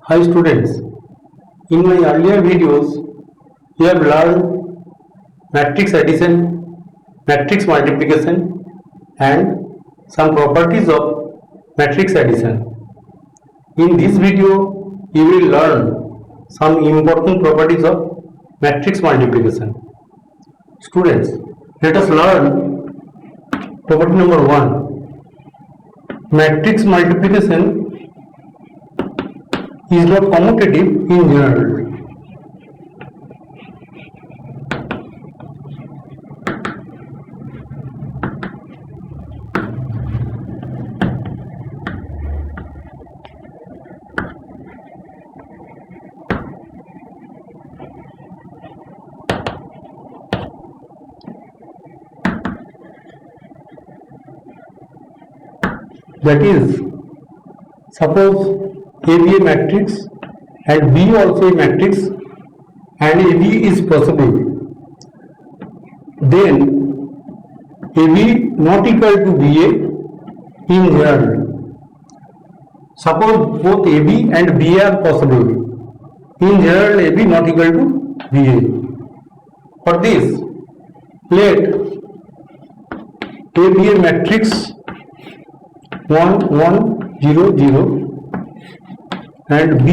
Hi students, in my earlier videos we have learned matrix addition, matrix multiplication and some properties of matrix addition. In this video you will learn some important properties of matrix multiplication. Students, let us learn property number 1. Matrix multiplication is not commutative in general. That is, suppose A be a matrix and B also a matrix and AB is possible, then AB not equal to BA in general. Suppose both AB and BA are possible, in general AB not equal to BA. For this, let A be a matrix 1 1 0 0 and B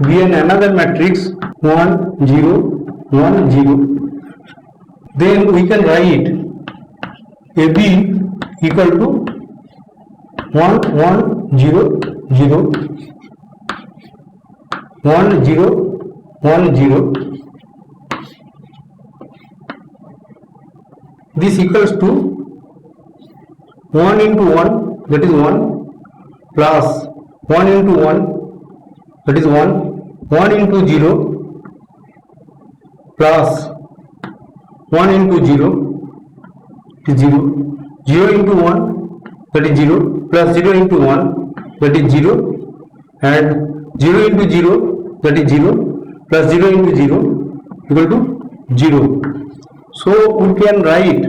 be another matrix 1 0 1 0. Then we can write AB equal to 1 1 0 0 1 0 1 0. This equals to 1 into 1, that is 1, plus 1 into 1, that is 1, 1 into 0, plus 1 into 0, that is 0, 0 into 1, that is 0, plus 0 into 1, that is 0, and 0 into 0, that is 0, plus 0 into 0 equal to 0. So we can write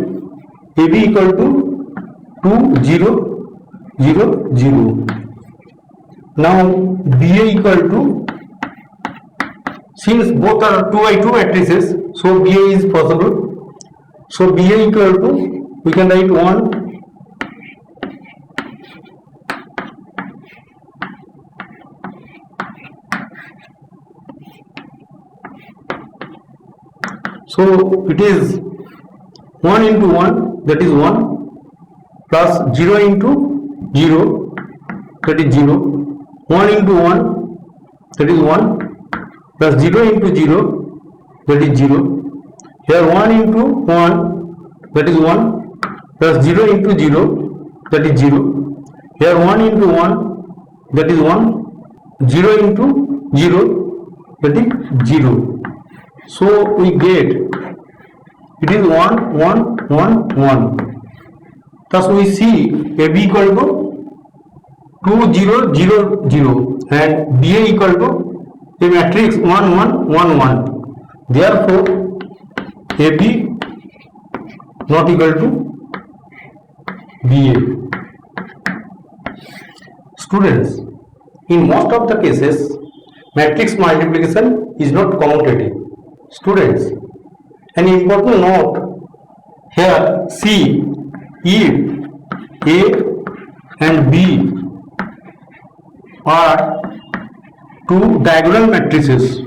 AB equal to 2 0 0 0. Now BA equal to, since both are 2 by 2 matrices, so BA is possible. So BA equal to, we can write 1 so it is 1 into 1, that is 1, plus 0 into 0, that is 0, 1 into 1, that is 1, plus 0 into 0, that is 0. Here 1 into 1, that is 1, plus 0 into 0, that is 0. Here 1 into 1, that is 1, 0 into 0, that is 0. So we get, it is 1 1 1 1. Thus we see AB equal to 2 0 0 0 and BA equal to a matrix 1 1 1 1. Therefore AB not equal to BA. Students, in most of the cases matrix multiplication is not commutative. Students, an important note here, see, if A and B are two diagonal matrices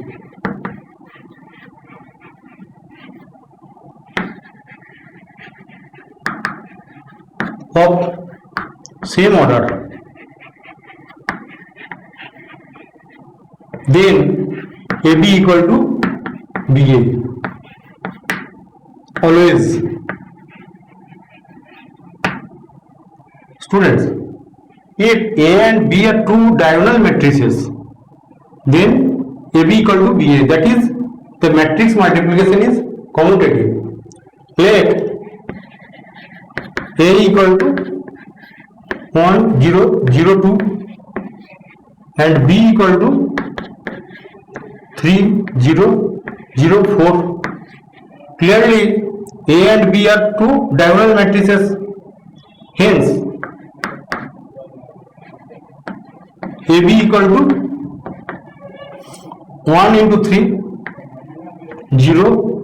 of same order, then AB equal to BA. Always. Students, if A and B are two diagonal matrices, then AB equal to BA, that is, the matrix multiplication is commutative. Let A equal to 1 0 0 2 and B equal to 3 0 0 4. Clearly A and B are two diagonal matrices, hence AB equal to 1 into 3, 0,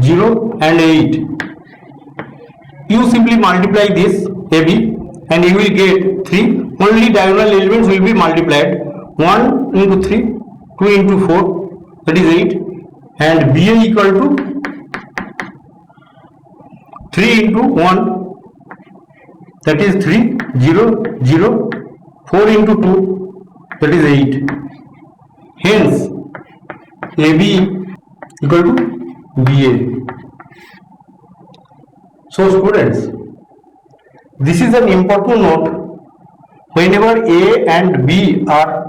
0 and 8. You simply multiply this AB and you will get 3. Only diagonal elements will be multiplied. 1 into 3, 2 into 4, that is 8, and BA equal to 3 into 1, that is 3, 0, 0, 4 into 2, that is 8. Hence AB equal to BA. So students, this is an important note. Whenever A and B are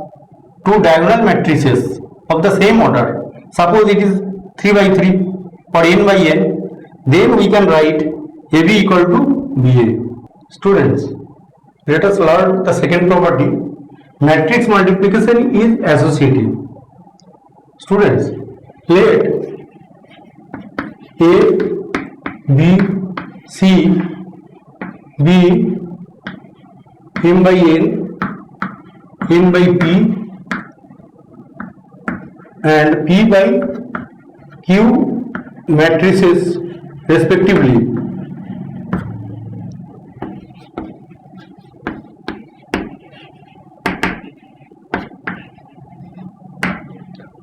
two diagonal matrices of the same order, suppose it is 3 by 3 or n by n, then we can write AB equal to BA. Students, let us learn the second property. Matrix multiplication is associative. Students, let A, B, C be m by n, n by p, and p by q matrices respectively.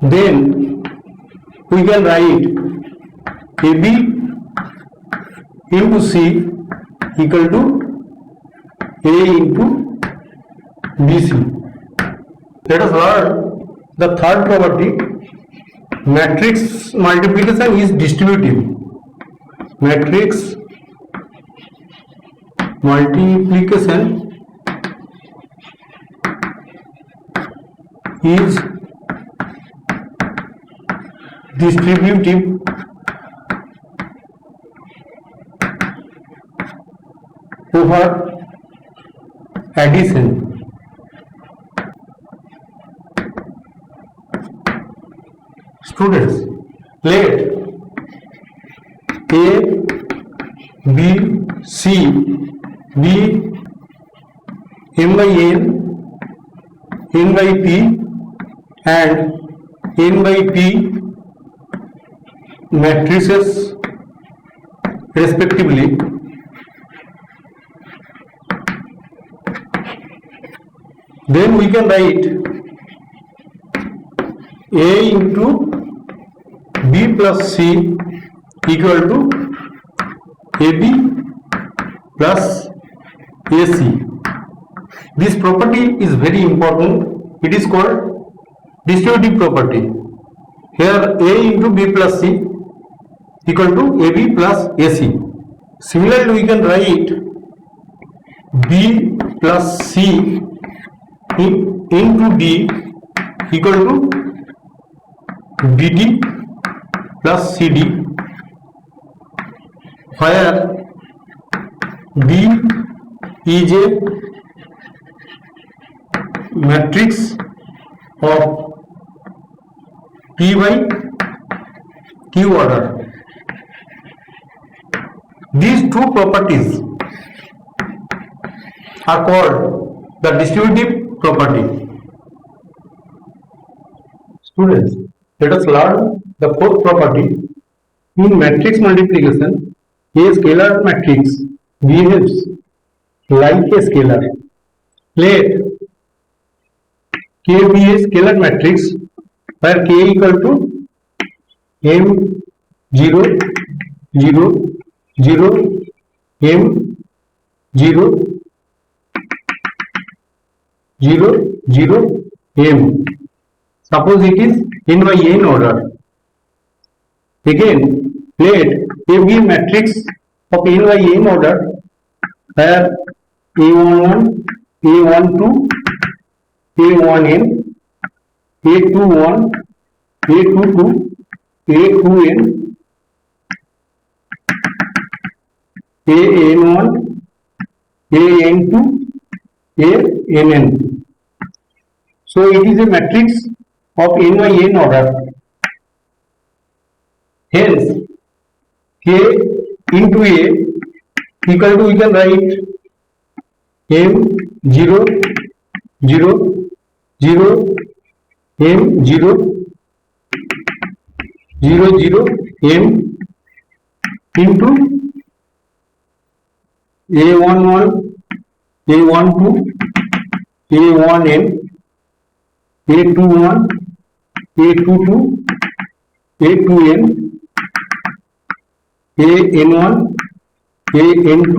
Then we can write AB into C equal to A into BC. Let us learn the third property. Matrix multiplication is distributive. Matrix multiplication is distributive over addition. Students, let A, B, C be m by n, n by p, and n by p matrices respectively. Then we can write A into B plus C equal to AB plus AC. This property is very important. It is called distributive property. Here A into B plus C equal to AB plus AC. Similarly, we can write B plus C into D equal to BD plus CD, where D is a matrix of P by Q order. These two properties are called the distributive property. Students, let us learn the fourth property. In matrix multiplication, a scalar matrix behaves like a scalar. Let K be a scalar matrix where K equal to M 0 0 0 M 0 0 0 M. Suppose it is n by n order. Again, let A be a matrix of n by n order where A11, A12, A1n, A21, A22, A2n, AN1, AN2, ANN. So it is a matrix of n by n order. Hence, K into A equal to, we can write M 0 0 0 M 0 0 0 m into a11 a12 a1n a21 a22 a2n an1 an2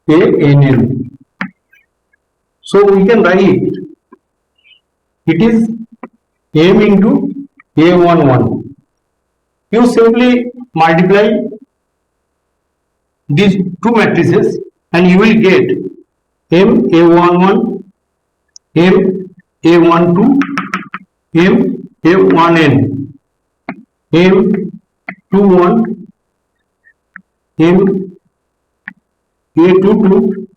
ann. So we can write it is m into a11. You simply multiply these two matrices and you will get m a11 m a12 m a1n m21 m a22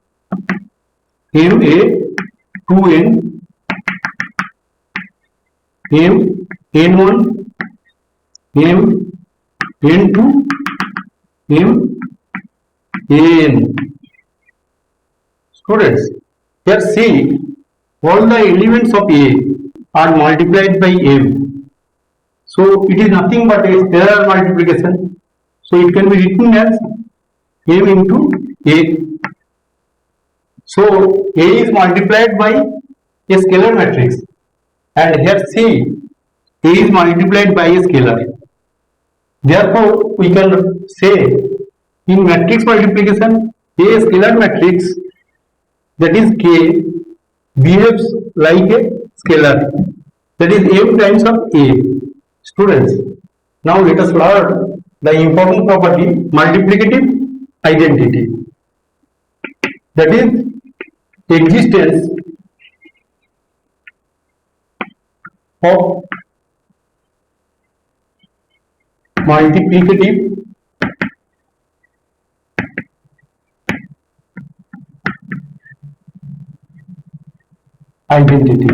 m a2n m n1 m n2 m an. Students, here see all the elements of A are multiplied by m. So it is nothing but a scalar multiplication. So it can be written as m into A. So A is multiplied by a scalar matrix, and here C, A is multiplied by a scalar. Therefore, we can say in matrix multiplication, A scalar matrix, that is K, behaves like a scalar, that is m times of A. Students, now let us learn the important property multiplicative identity, that is existence of multiplicative identity.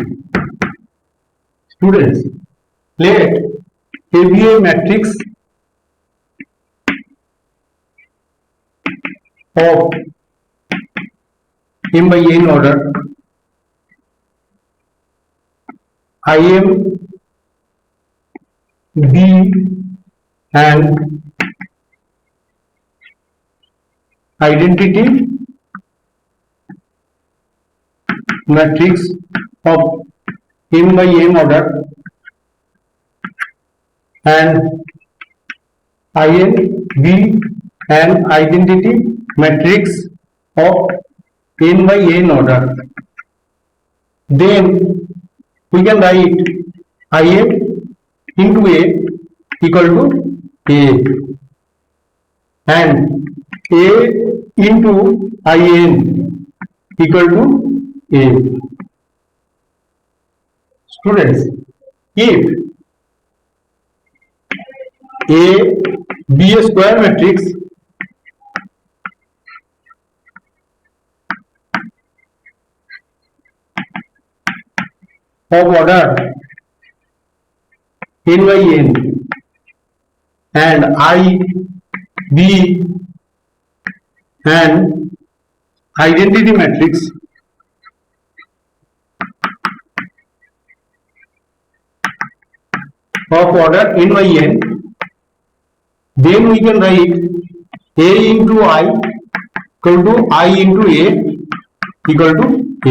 Students, let A be a matrix of m by n order. Im, B and identity matrix of m by n order, and In, B and identity matrix of n by n order. Then we can write Im into A equal to A, and A into In equal to A. Students, if A be a square matrix, of order n by n, and I, B and identity matrix of order n by n, then we can write A into I equal to I into A equal to A.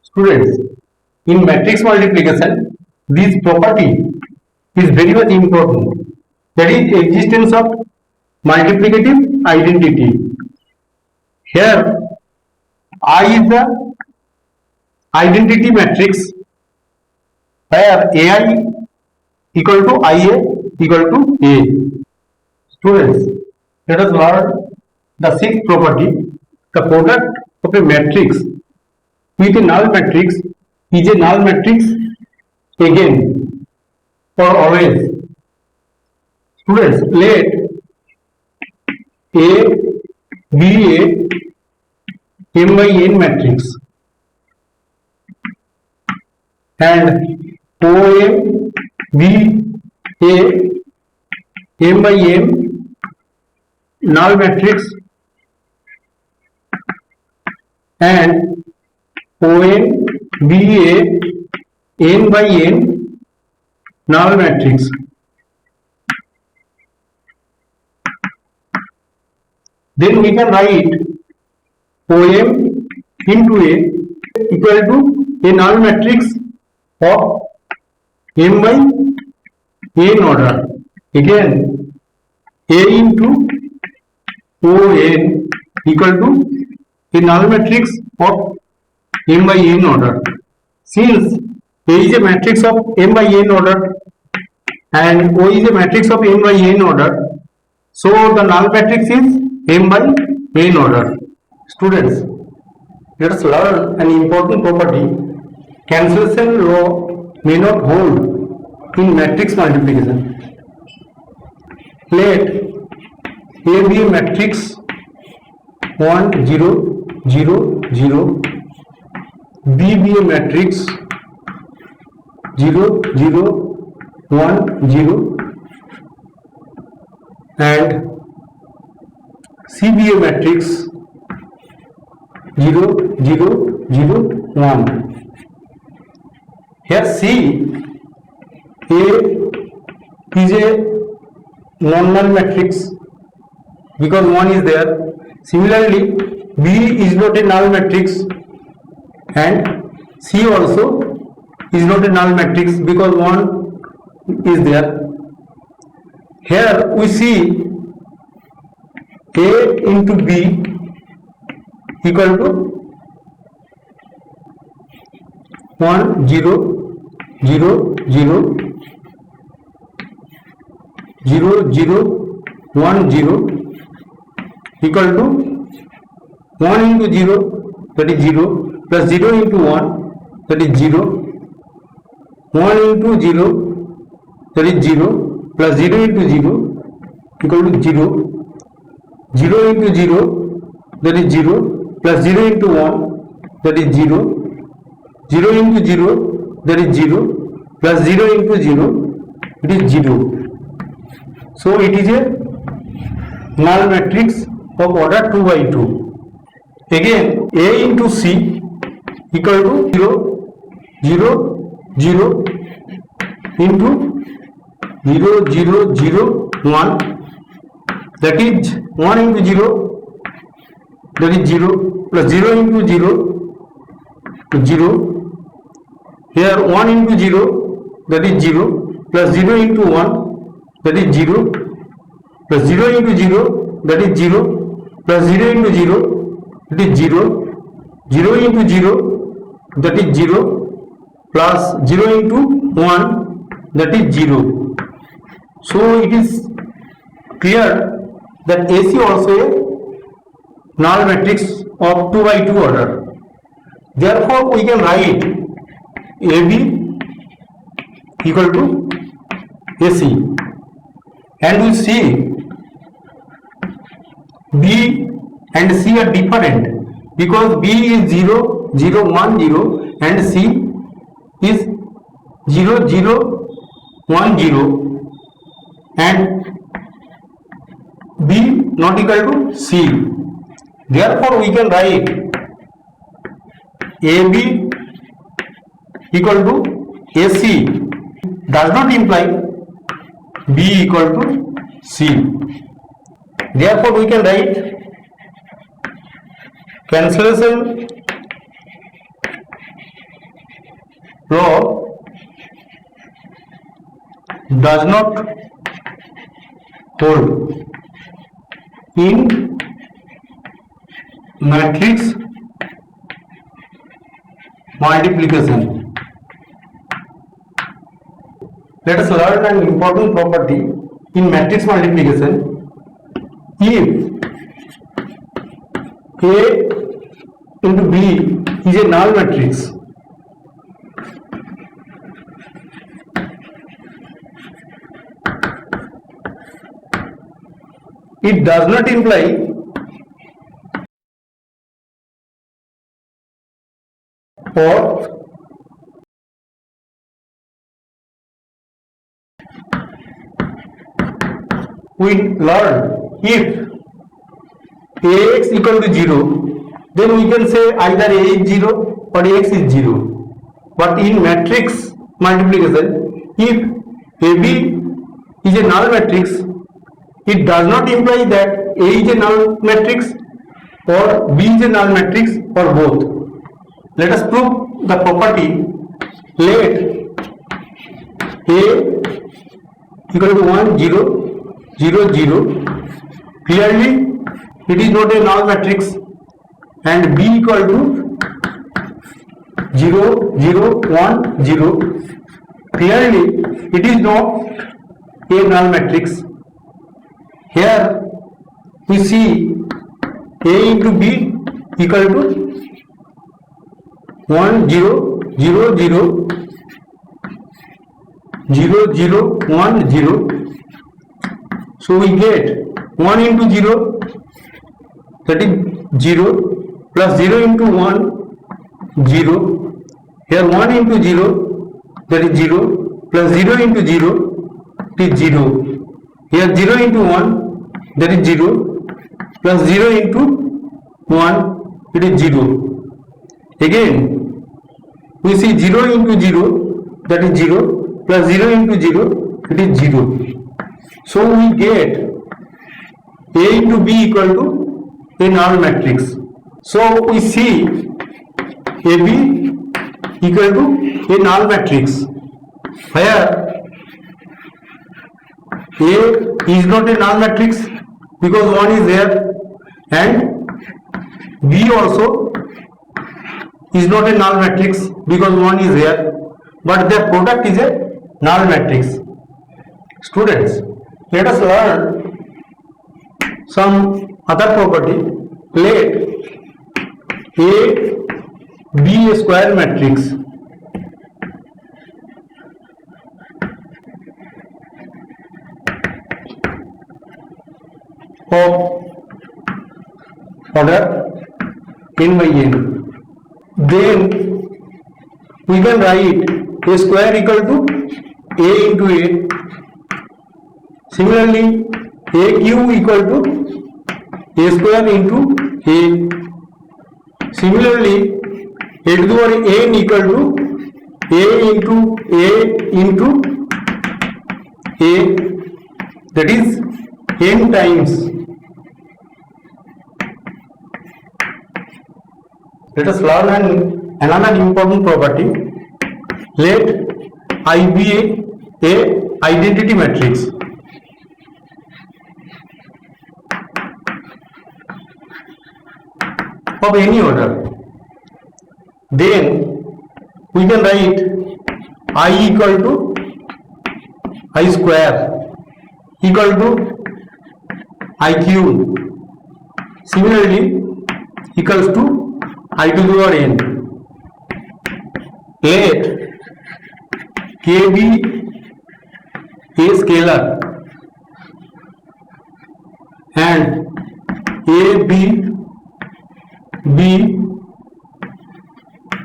Students, in matrix multiplication, this property is very much important, that is existence of multiplicative identity. Here I is the identity matrix where AI equal to IA equal to A. Students, let us learn the sixth property. The product of a matrix with a null matrix is a null matrix again for always. Students, let A be a m by n matrix and OM be a m by m null matrix and OM be a n by n null matrix. Then we can write OM into A equal to a null matrix of M by n order. Again, A into ON equal to a null matrix of M by n order. Since A is a matrix of M by n order and O is a matrix of M by n order, so the null matrix is M by n order. Students, let us learn an important property. Cancellation law may not hold in matrix multiplication. Let A be a matrix 1 0 0 0, B be a matrix 0 0 1 0, and C be a matrix 0 0 0 1. Here C, A is a non-null matrix because 1 is there. Similarly, B is not a null matrix and C also is not a null matrix because 1 is there. Here we see A into B equal to 1 0 0 0 0 0 1 0 equal to 1 into 0, that is 0, plus 0 into 1, that is 0, 1 into 0, that is 0, plus 0 into 0 equal to 0, 0 into 0, that is 0, plus 0 into 1, that is 0, 0 into 0, that is 0, plus 0 into 0, it is 0. So it is a null matrix of order 2 by 2. Again, A into C equal to 0 0 0 into 0 0 0 1, that is 1 into 0, that is 0, plus 0 into 0, 0. Here 1 into 0, that is 0, plus 0 into 1, that is 0, plus 0 into 0, that is 0, plus 0 into 0, it is 0, 0 into 0, that is 0, plus 0 into 1, that is 0. So it is clear that AC also a null matrix of 2 by 2 order. Therefore we can write AB equal to AC, and we see B and C are different because B is 0 0 1 0 and C is 0 0 1 0, and B not equal to C. Therefore we can write AB equal to AC does not imply B equal to C. Therefore we can write cancellation law does not hold in matrix multiplication. Let us learn an important property in matrix multiplication. If A into B is a null matrix, it does not imply or we learn if Ax equal to 0, then we can say either A is 0 or X is 0. But in matrix multiplication, if AB is a null matrix, it does not imply that A is a null matrix or B is a null matrix or both. Let us prove the property. Let A equal to 1 0 0 0. Clearly it is not a null matrix, and B equal to 0 0 1 0. Clearly it is not a null matrix. Here we see A into B equal to 1 0 0 0 0 0 1 0. So we get 1 into 0, that is 0, plus 0 into 1 0. Here 1 into 0, that is 0, plus 0 into 0, it is 0. Here 0 into 1, that is 0, plus 0 into 1, it is 0. Again we see 0 into 0, that is 0, plus 0 into 0, it is 0. So we get A into B equal to a null matrix. So we see AB equal to a null matrix, where A is not a null matrix because 1 is there, and B also is not a null matrix because 1 is there, but their product is a null matrix. Students, let us learn some other property. Let A be a square matrix. Of order n by n. Then we can write a square equal to A into A. Similarly, A cube equal to A square into A. Similarly, A to the power n equal to A into A into A, that is n times. Let us learn another important property. Let I be a identity matrix. Of any order. Then we can write I equal to I square equal to I cube. Similarly, equals to I to the power n. Let K be a scalar and A be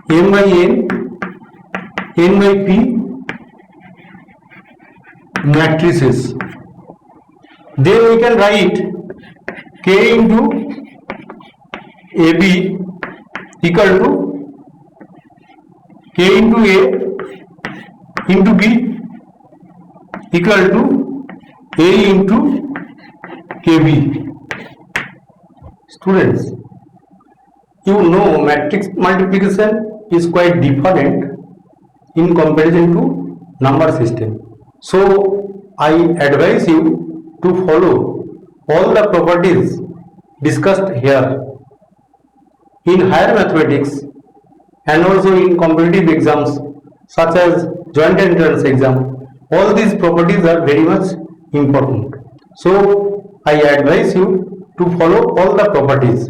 m by n, n by p matrices. Then we can write K into AB equal to K into A into B equal to A into KB. Students, you know matrix multiplication is quite different in comparison to number system. So I advise you to follow all the properties discussed here. In higher mathematics and also in competitive exams such as joint entrance exam, all these properties are very much important. So I advise you to follow all the properties.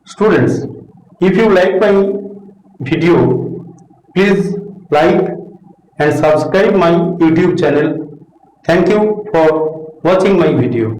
Students, if you like my video, please like and subscribe my YouTube channel. Thank you for watching my video.